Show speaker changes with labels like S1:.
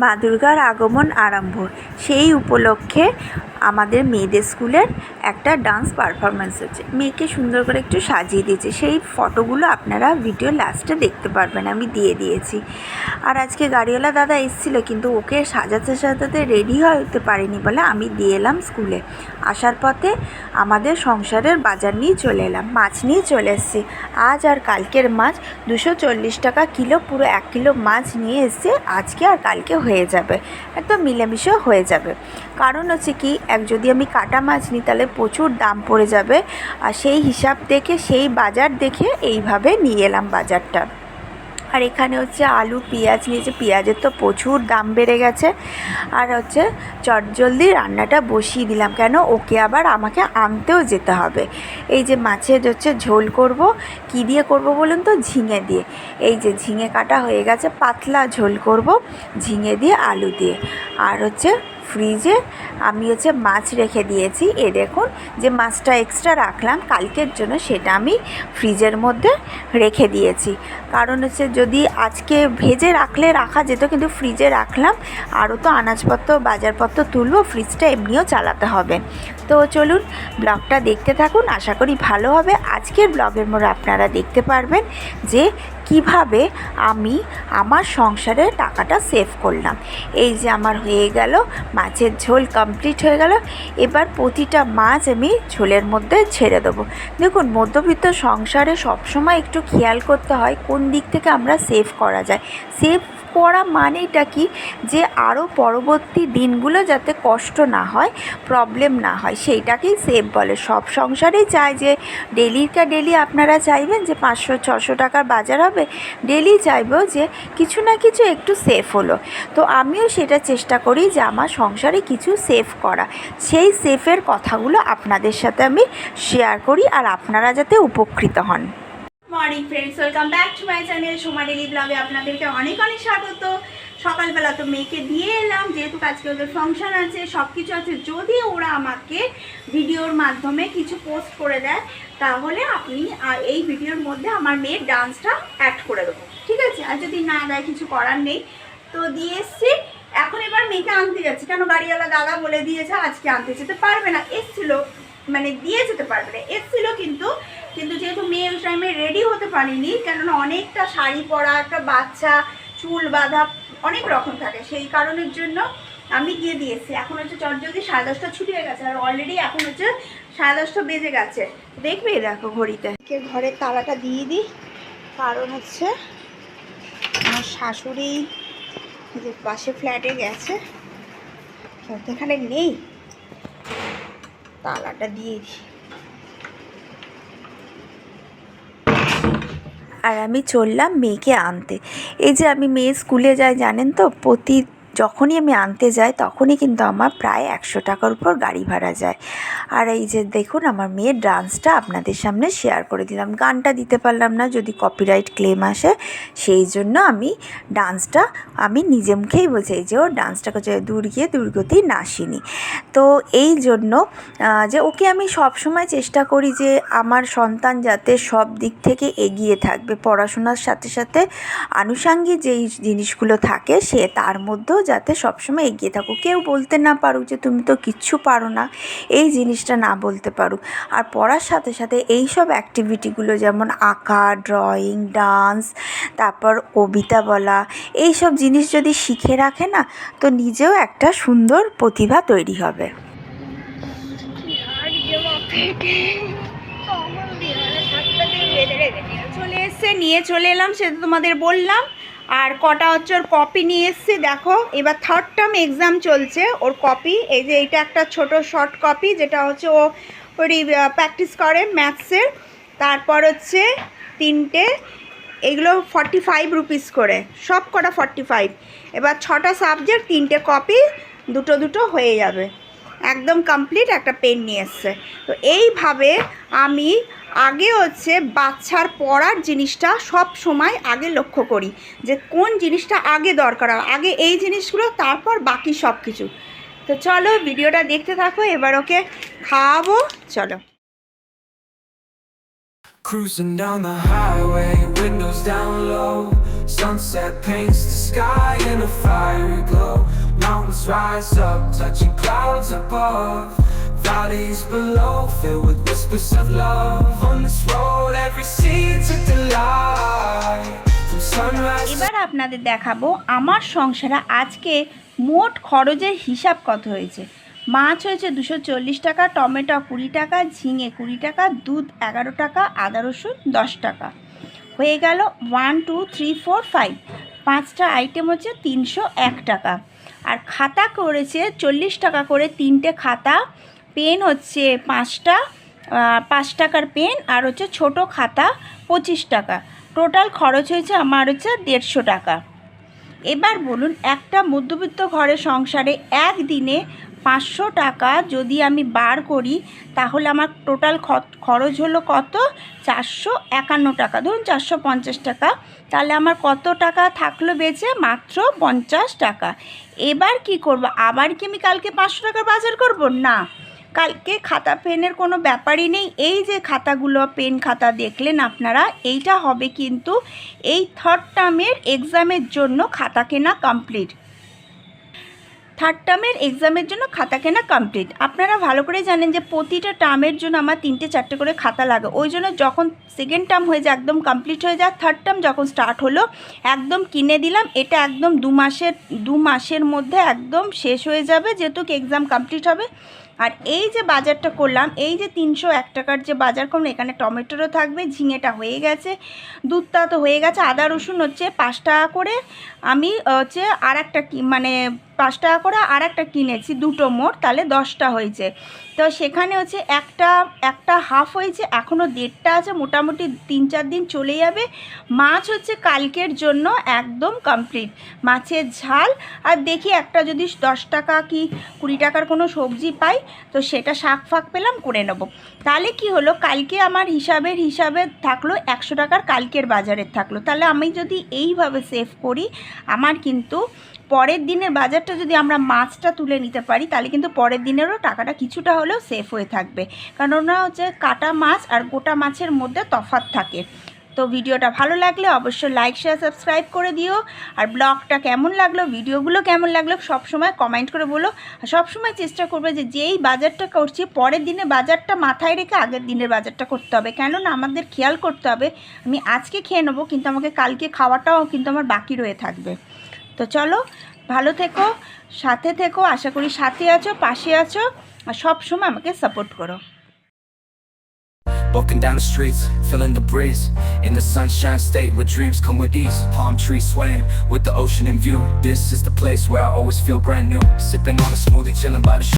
S1: মা দুর্গার আগমন আরম্ভ, সেই উপলক্ষে আমাদের মেয়েদের স্কুলের একটা ডান্স পারফরমেন্স হচ্ছে। মেয়েকে সুন্দর করে একটু সাজিয়ে দিয়েছে, সেই ফটোগুলো আপনারা ভিডিও লাস্টে দেখতে পারবেন, আমি দিয়ে দিয়েছি। আর আজকে গাড়িওয়ালা দাদা এসেছিল, কিন্তু ওকে সাজাতে সাজাতে রেডি হতে পারিনি বলে আমি দিয়ে এলাম স্কুলে। আসার পথে আমাদের সংসারের বাজার নিয়ে চলে এলাম, মাছ নিয়ে চলে এসেছি। আজ আর কালকের মাছ 240 টাকা কিলো, পুরো 1 কিলো মাছ নিয়ে এসে আজকে আর কালকে হয়ে যাবে, একদম মিলেমিশে হয়ে যাবে। কারণ হচ্ছে কি, যদি আমি কাটা মাছ নিই তাহলে প্রচুর দাম পড়ে যাবে, আর সেই হিসাব দেখে, সেই বাজার দেখে এইভাবে নিয়ে এলাম বাজারটা। আর এখানে হচ্ছে আলু পেঁয়াজ নিয়েছে, পেঁয়াজের তো প্রচুর দাম বেড়ে গেছে। আর হচ্ছে চটজলদি রান্নাটা বসিয়ে দিলাম, কেন ওকে আবার আমাকে আনতেও যেতে হবে। এই যে মাছের হচ্ছে ঝোল করব, কি দিয়ে করব বলুন তো, ঝিঙে দিয়ে। এই যে ঝিঙে কাটা হয়ে গেছে, পাতলা ঝোল করব ঝিঙে দিয়ে আলু দিয়ে। আর হচ্ছে ফ্রিজে আমি হচ্ছে মাছ রেখে দিয়েছি, এ দেখুন, যে মাছটা এক্সট্রা রাখলাম কালকের জন্য, সেটা আমি ফ্রিজের মধ্যে রেখে দিয়েছি। কারণ হচ্ছে যদি আজকে ভেজে রাখা যেত, কিন্তু ফ্রিজে রাখলাম, আরও তো আনাজপত্র বাজারপত্র তুলবো, ফ্রিজটা এমনিও চালাতে হবে। তো চলুন ব্লগটা দেখতে থাকুন, আশা করি ভালো হবে। আজকের ব্লগের মধ্যে আপনারা দেখতে পারবেন যে কিভাবে আমি আমার সংসারে টাকাটা সেভ করলাম। এই যে আমার হয়ে গেল মাছের ঝোল, কমপ্লিট হয়ে গেল। এবার প্রতিটা মাছ আমি ঝোলের মধ্যে ছেড়ে দেবো। দেখুন, মধ্যবিত্ত সংসারে সবসময় একটু খেয়াল করতে হয় কোন দিক থেকে আমরা সেভ করা যায়। সেভ করা মানেটা কি, যে আরও পরবর্তী দিনগুলো যাতে কষ্ট না হয়, প্রবলেম না হয়, সেইটাকেই সেভ বলে। সব সংসারেই চায় যে ডেলি আপনারা চাইবেন যে 500-600 টাকার বাজার হবে, ডেলি চাইবো যে কিছু না কিছু একটু সেভ হলো। তো আমিও সেটা চেষ্টা করি যে আমার সংসারে কিছু সেভ করা, সেই সেফের কথাগুলো আপনাদের সাথে আমি শেয়ার করি, আর আপনারা যাতে উপকৃত হন।
S2: Morning friends, welcome back to my channel Soma daily ব্লগে আপনাদেরকে অনেক অনেক স্বাগত। সকালবেলা তো মেয়েকে দিয়ে এলাম, যেহেতু আজকে ওদের ফাংশন আছে, সব কিছু আছে। যদি ওরা আমাকে ভিডিওর মাধ্যমে কিছু পোস্ট করে দেয়, তাহলে আপনি এই ভিডিওর মধ্যে আমার মেয়ের ডান্সটা অ্যাড করে দেবো, ঠিক আছে? আর যদি না দেয়, কিছু করার নেই। তো দিয়ে এসছি, এখন এবার মেয়েকে আনতে যাচ্ছি। কেন, গাড়িওয়ালা দাদা বলে দিয়েছে আজকে আনতে যেতে পারবে না। এসছিল, মানে দিয়ে যেতে পারবে না, এসছিল, কিন্তু যেহেতু মেয়ে ওই টাইমে রেডি হতে পারিনি, কেননা অনেকটা শাড়ি পরা, একটা বাচ্চা, চুল বাঁধা, অনেক রকম থাকে, সেই কারণের জন্য আমি গিয়ে দিয়েছি। এখন হচ্ছে চটজলদি 10:30 ছুটি হয়ে গেছে, আর অলরেডি এখন হচ্ছে 10:30 বেজে গেছে। দেখবে, দেখো ঘড়িতে ঘরের তালাটা দিয়ে দিই, কারণ হচ্ছে আমার শাশুড়ি যে পাশে ফ্ল্যাটে গেছে, এখানে নেই, তালাটা দিয়ে দিই।
S1: আর আমি চললাম মেয়েকে আনতে। এই যে আমি মেয়ে স্কুলে যাই জানেন তো, যখনই আমি আনতে যাই তখনই কিন্তু আমার প্রায় 100 টাকার উপর গাড়ি ভাড়া যায়। আর এই যে দেখুন, আমার মেয়ের ডান্সটা আপনাদের সামনে শেয়ার করে দিলাম। গানটা দিতে পারলাম না, যদি কপিরাইট ক্লেম আসে, সেই জন্য আমি ডান্সটা আমি নিজে মুখেই বলছি, এই যে ও ডান্সটা করছে, দুর্গে দুর্গতি নাসিনী। তো এই জন্য যে ওকে আমি সব সময় চেষ্টা করি যে আমার সন্তান যাতে সব দিক থেকে এগিয়ে থাকবে, পড়াশোনার সাথে সাথে আনুষঙ্গিক যেই জিনিসগুলো থাকে সে তার মধ্যেও যাতে সবসময় এগিয়ে থাকুক। কেউ বলতে না পারুক যে তুমি তো কিচ্ছু পারো না, এই জিনিসটা না বলতে পারুক। আর পড়ার সাথে সাথে এই সব অ্যাক্টিভিটিগুলো, যেমন আঁকা, ড্রয়িং, ডান্স, তারপর কবিতা বলা, এই সব জিনিস যদি শিখে রাখে না, তো নিজেও একটা সুন্দর প্রতিভা তৈরি হবে।
S2: চলে এসছে, নিয়ে চলে এলাম, সেটা তোমাদের বললাম। আর কটা হচ্ছে ওর কপি নিয়ে এসছি, দেখো। এবার 3rd টার্ম এক্সাম চলছে, ওর কপি এই যে, এইটা একটা ছোট শর্ট কপি, যেটা হচ্ছে ও প্র্যাকটিস করে ম্যাথসের। তারপর হচ্ছে 3টে, এগুলো 45 রুপিস করে, সব কটা 45। এবার 6টা সাবজেক্ট, 3টে কপি, দুটো হয়ে যাবে, একদম কমপ্লিট। একটা পেন নিয়ে এসছে। তো এইভাবে আমি আগে হচ্ছে বাচ্চার পড়ার জিনিসটা সব সময় আগে লক্ষ্য করি, যে কোন জিনিসটা আগে দরকার, আগে এই জিনিসগুলো, তারপর বাকি সব কিছু। তো চলো ভিডিওটা দেখতে থাকো, এবার ওকে খাওয়াবো, চলো।
S3: Cruising down the highway, windows down low, Sunset paints the sky in a fiery glow. Mountains rise up, touching clouds above. Valleys below, filled with whispers of love. On this road, every seed's a delight. From sunrise to
S2: এবার আপনাদের দেখাবো আমার সংসারে আজকে মোট খরচের হিসাব কত হয়েছে। মাছ হয়েছে 240 টাকা, টমেটো 20 টাকা, ঝিঙে 20 টাকা, দুধ 11 টাকা, আদা রসুন 10 টাকা। হয়ে গেল 1 2 3 4 5, 5টা আইটেম হচ্ছে 301 টাকা। আর খাতা করেছে 40 টাকা করে 3টে খাতা, পেন হচ্ছে 5টা, 5 টাকার পেন, আর হচ্ছে ছোট খাতা 25 টাকা। টোটাল খরচ হয়েছে আমার হচ্ছে 150 টাকা। এবার বলুন, একটা মধ্যবিত্ত ঘরের সংসারে একদিনে 500 টাকা যদি আমি বার করি তাহলে আমার টোটাল খরচ হলো কত? 451 টাকা। ধরুন 450 টাকা, তাহলে আমার কত টাকা থাকলো বেঁচে? মাত্র 50 টাকা। এবার কি করব? আবার কি আমি কালকে 500 টাকার বাজার করব? না, কালকে খাতা পেনের কোনো ব্যাপারই নেই। এই যে খাতাগুলো, পেন খাতা দেখলেন আপনারা, এইটা হবে কিন্তু এই থার্ড টার্মের এক্সামের জন্য খাতা কেনা কমপ্লিট। থার্ড টার্মের এক্সামের জন্য খাতা কেনা কমপ্লিট। আপনারা ভালো করে জানেন যে প্রতিটা টার্মের জন্য আমার 3টে 4টে করে খাতা লাগে। ওই জন্য যখন সেকেন্ড টার্ম হয়ে যায়, একদম কমপ্লিট হয়ে যায়, থার্ড টার্ম যখন স্টার্ট হলো একদম কিনে দিলাম। এটা একদম 2 মাসের মধ্যে একদম শেষ হয়ে যাবে, যেহেতু এক্সাম কমপ্লিট হবে। আর এই যে বাজারটা করলাম, এই যে 301 টাকার যে বাজার করলাম, এখানে টমেটোরও থাকবে, ঝিঙেটা হয়ে গেছে, দুধটা তো হয়ে গেছে, আদা রসুন হচ্ছে 5 টাকা করে। আমি হচ্ছে আর একটা 5 টাকা করে আর একটা কিনেছি, দুটো মোট, তাহলে 10টা হয়েছে। তো সেখানে হচ্ছে একটা হাফ হয়েছে, এখনও 1.5টা আছে, মোটামুটি 3-4 দিন চলে যাবে। মাছ হচ্ছে কালকের জন্য একদম কমপ্লিট, মাছের ঝাল। আর দেখি একটা যদি 10 টাকা কি 20 টাকার কোনো সবজি পাই, তো সেটা শাক ফাক পেলাম করে নেব। তাহলে কি হলো, কালকে আমার হিসাবে থাকলো 100 টাকার কালকের বাজারের থাকলো। তাহলে আমি যদি এইভাবে সেভ করি, আমার কিন্তু পরের দিনের বাজারটা যদি আমরা মাছটা তুলে নিতে পারি, তাহলে কিন্তু পরের দিনেরও টাকাটা কিছুটা হলেও সেফ হয়ে থাকবে। কেননা হচ্ছে কাটা মাছ আর গোটা মাছের মধ্যে তফাৎ থাকে। তো ভিডিওটা ভালো লাগলে অবশ্যই লাইক শেয়ার সাবস্ক্রাইব করে দিও। আর ব্লগটা কেমন লাগলো, ভিডিওগুলো কেমন লাগলো সবসময় কমেন্ট করে বলো। আর সবসময় চেষ্টা করবে যে যেই বাজারটা করছি পরের দিনের বাজারটা মাথায় রেখে আগের দিনের বাজারটা করতে হবে। কেননা আমাদের খেয়াল করতে হবে, আমি আজকে খেয়ে নেবো কিন্তু আমাকে কালকে খাওয়াটাও কিন্তু আমার বাকি রয়ে থাকবে। তো চলো, ভালো থেকো, সাথে থেকো, আশা করি সাথে আছো, পাশে আছো, আর সব সময় আমাকে সাপোর্ট করো।
S3: walking down the streets, feeling the breeze in the sunshine state where dreams come with ease. Palm trees swaying with the ocean in view. This is the place where I always feel brand new. Sipping on a smoothie, chilling by the